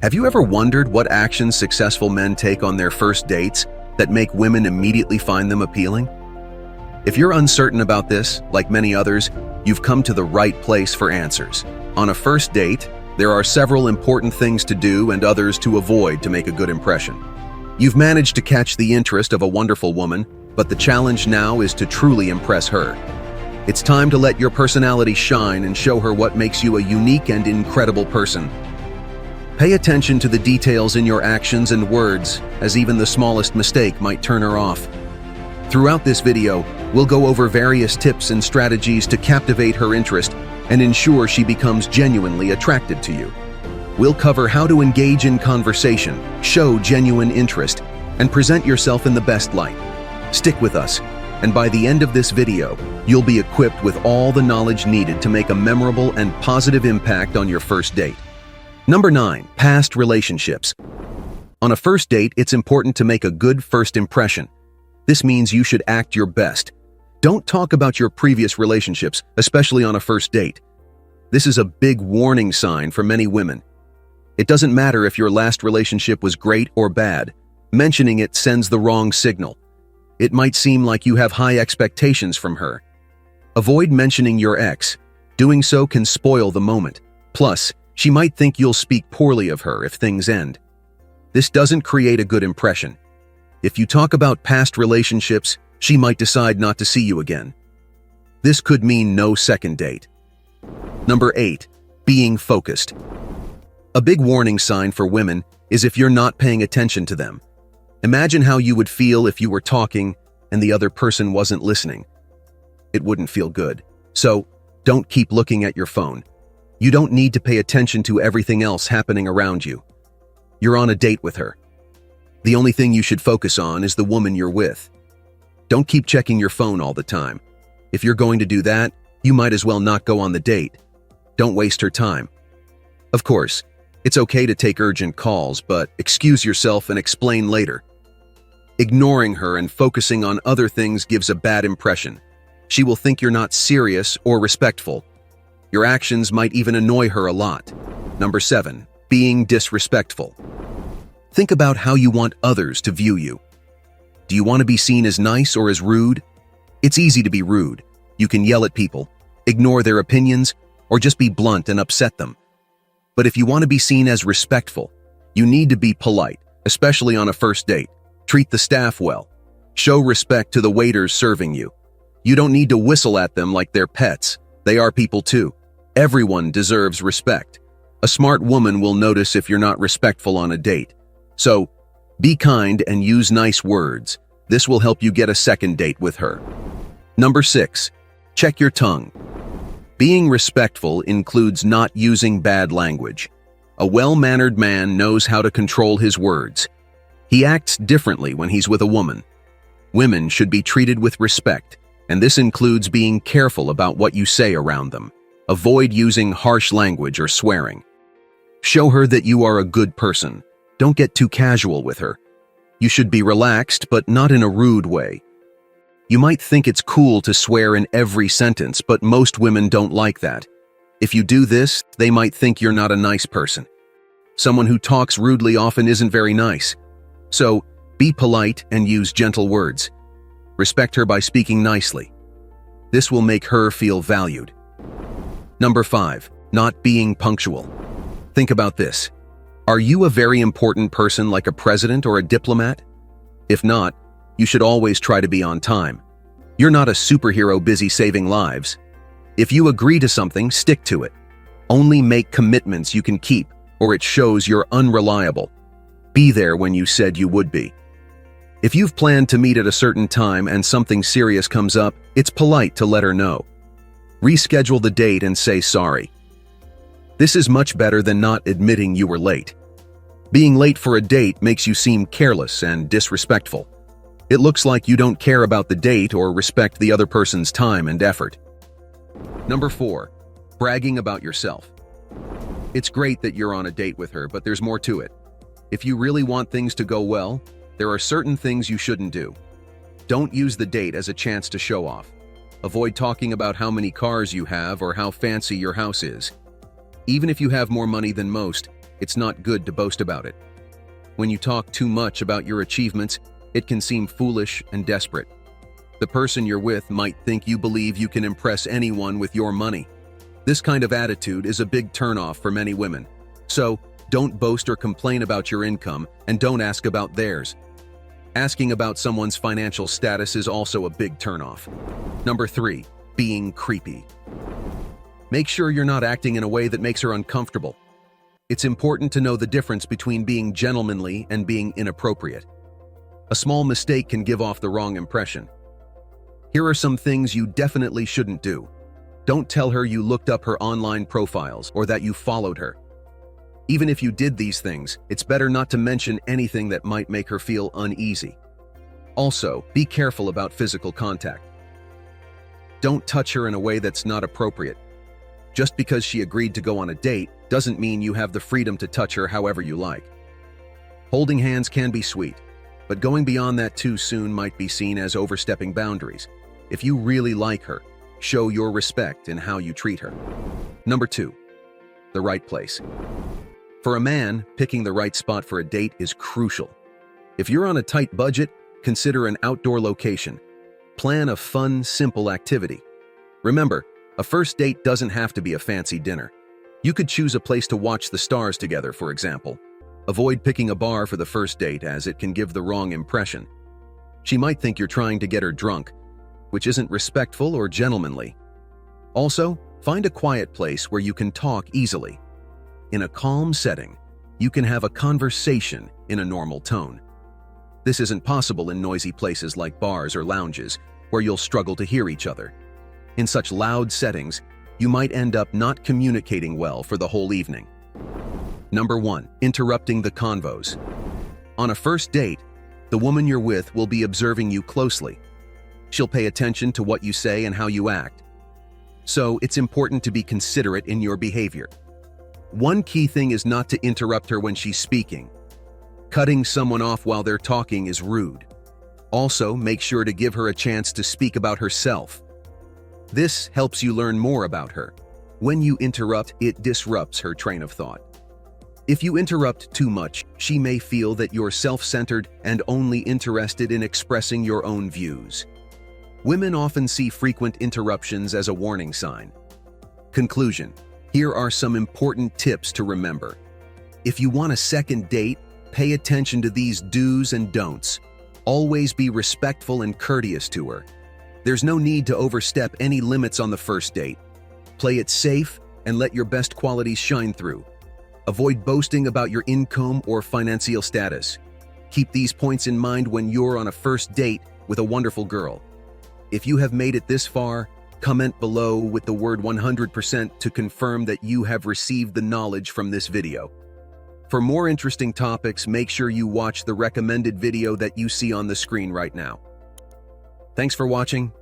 Have you ever wondered what actions successful men take on their first dates that make women immediately find them appealing? If you're uncertain about this, like many others, you've come to the right place for answers. On a first date, there are several important things to do and others to avoid to make a good impression. You've managed to catch the interest of a wonderful woman, but the challenge now is to truly impress her. It's time to let your personality shine and show her what makes you a unique and incredible person. Pay attention to the details in your actions and words, as even the smallest mistake might turn her off. Throughout this video, we'll go over various tips and strategies to captivate her interest and ensure she becomes genuinely attracted to you. We'll cover how to engage in conversation, show genuine interest, and present yourself in the best light. Stick with us, and by the end of this video, you'll be equipped with all the knowledge needed to make a memorable and positive impact on your first date. Number 9. Past relationships. On a first date, it's important to make a good first impression. This means you should act your best. Don't talk about your previous relationships, especially on a first date. This is a big warning sign for many women. It doesn't matter if your last relationship was great or bad. Mentioning it sends the wrong signal. It might seem like you have high expectations from her. Avoid mentioning your ex. Doing so can spoil the moment. Plus, she might think you'll speak poorly of her if things end. This doesn't create a good impression. If you talk about past relationships, she might decide not to see you again. This could mean no second date. Number 8. Being focused. A big warning sign for women is if you're not paying attention to them. Imagine how you would feel if you were talking and the other person wasn't listening. It wouldn't feel good. So, don't keep looking at your phone. You don't need to pay attention to everything else happening around you. You're on a date with her. The only thing you should focus on is the woman you're with. Don't keep checking your phone all the time. If you're going to do that, you might as well not go on the date. Don't waste her time. Of course, it's okay to take urgent calls, but excuse yourself and explain later. Ignoring her and focusing on other things gives a bad impression. She will think you're not serious or respectful. Your actions might even annoy her a lot. Number 7. Being disrespectful. Think about how you want others to view you. Do you want to be seen as nice or as rude? It's easy to be rude. You can yell at people, ignore their opinions, or just be blunt and upset them. But if you want to be seen as respectful, you need to be polite, especially on a first date. Treat the staff well. Show respect to the waiters serving you. You don't need to whistle at them like they're pets. They are people too. Everyone deserves respect. A smart woman will notice if you're not respectful on a date. So, be kind and use nice words. This will help you get a second date with her. Number 6. Check your tongue. Being respectful includes not using bad language. A well-mannered man knows how to control his words. He acts differently when he's with a woman. Women should be treated with respect, and this includes being careful about what you say around them. Avoid using harsh language or swearing. Show her that you are a good person. Don't get too casual with her. You should be relaxed, but not in a rude way. You might think it's cool to swear in every sentence, but most women don't like that. If you do this, they might think you're not a nice person. Someone who talks rudely often isn't very nice. So, be polite and use gentle words. Respect her by speaking nicely. This will make her feel valued. Number 5. Not being punctual. Think about this. Are you a very important person like a president or a diplomat? If not, you should always try to be on time. You're not a superhero busy saving lives. If you agree to something, stick to it. Only make commitments you can keep, or it shows you're unreliable. Be there when you said you would be. If you've planned to meet at a certain time and something serious comes up, it's polite to let her know. Reschedule the date and say sorry. This is much better than not admitting you were late. Being late for a date makes you seem careless and disrespectful. It looks like you don't care about the date or respect the other person's time and effort. Number 4. Bragging about yourself. It's great that you're on a date with her, but there's more to it. If you really want things to go well, there are certain things you shouldn't do. Don't use the date as a chance to show off. Avoid talking about how many cars you have or how fancy your house is. Even if you have more money than most, it's not good to boast about it. When you talk too much about your achievements, it can seem foolish and desperate. The person you're with might think you believe you can impress anyone with your money. This kind of attitude is a big turnoff for many women. So, don't boast or complain about your income, and don't ask about theirs. Asking about someone's financial status is also a big turnoff. Number 3, being creepy. Make sure you're not acting in a way that makes her uncomfortable. It's important to know the difference between being gentlemanly and being inappropriate. A small mistake can give off the wrong impression. Here are some things you definitely shouldn't do. Don't tell her you looked up her online profiles or that you followed her. Even if you did these things, it's better not to mention anything that might make her feel uneasy. Also, be careful about physical contact. Don't touch her in a way that's not appropriate. Just because she agreed to go on a date doesn't mean you have the freedom to touch her however you like. Holding hands can be sweet, but going beyond that too soon might be seen as overstepping boundaries. If you really like her, show your respect in how you treat her. Number 2, the right place. For a man, picking the right spot for a date is crucial. If you're on a tight budget, consider an outdoor location. Plan a fun, simple activity. Remember, a first date doesn't have to be a fancy dinner. You could choose a place to watch the stars together, for example. Avoid picking a bar for the first date, as it can give the wrong impression. She might think you're trying to get her drunk, which isn't respectful or gentlemanly. Also, find a quiet place where you can talk easily. In a calm setting, you can have a conversation in a normal tone. This isn't possible in noisy places like bars or lounges, where you'll struggle to hear each other. In such loud settings, you might end up not communicating well for the whole evening. Number 1, interrupting the convos. On a first date, the woman you're with will be observing you closely. She'll pay attention to what you say and how you act. So, it's important to be considerate in your behavior. One key thing is not to interrupt her when she's speaking. Cutting someone off while they're talking is rude. Also, make sure to give her a chance to speak about herself. This helps you learn more about her. When you interrupt, it disrupts her train of thought. If you interrupt too much, she may feel that you're self-centered and only interested in expressing your own views. Women often see frequent interruptions as a warning sign. Conclusion: here are some important tips to remember. If you want a second date, pay attention to these do's and don'ts. Always be respectful and courteous to her. There's no need to overstep any limits on the first date. Play it safe and let your best qualities shine through. Avoid boasting about your income or financial status. Keep these points in mind when you're on a first date with a wonderful girl. If you have made it this far, comment below with the word 100% to confirm that you have received the knowledge from this video. For more interesting topics, make sure you watch the recommended video that you see on the screen right now. Thanks for watching.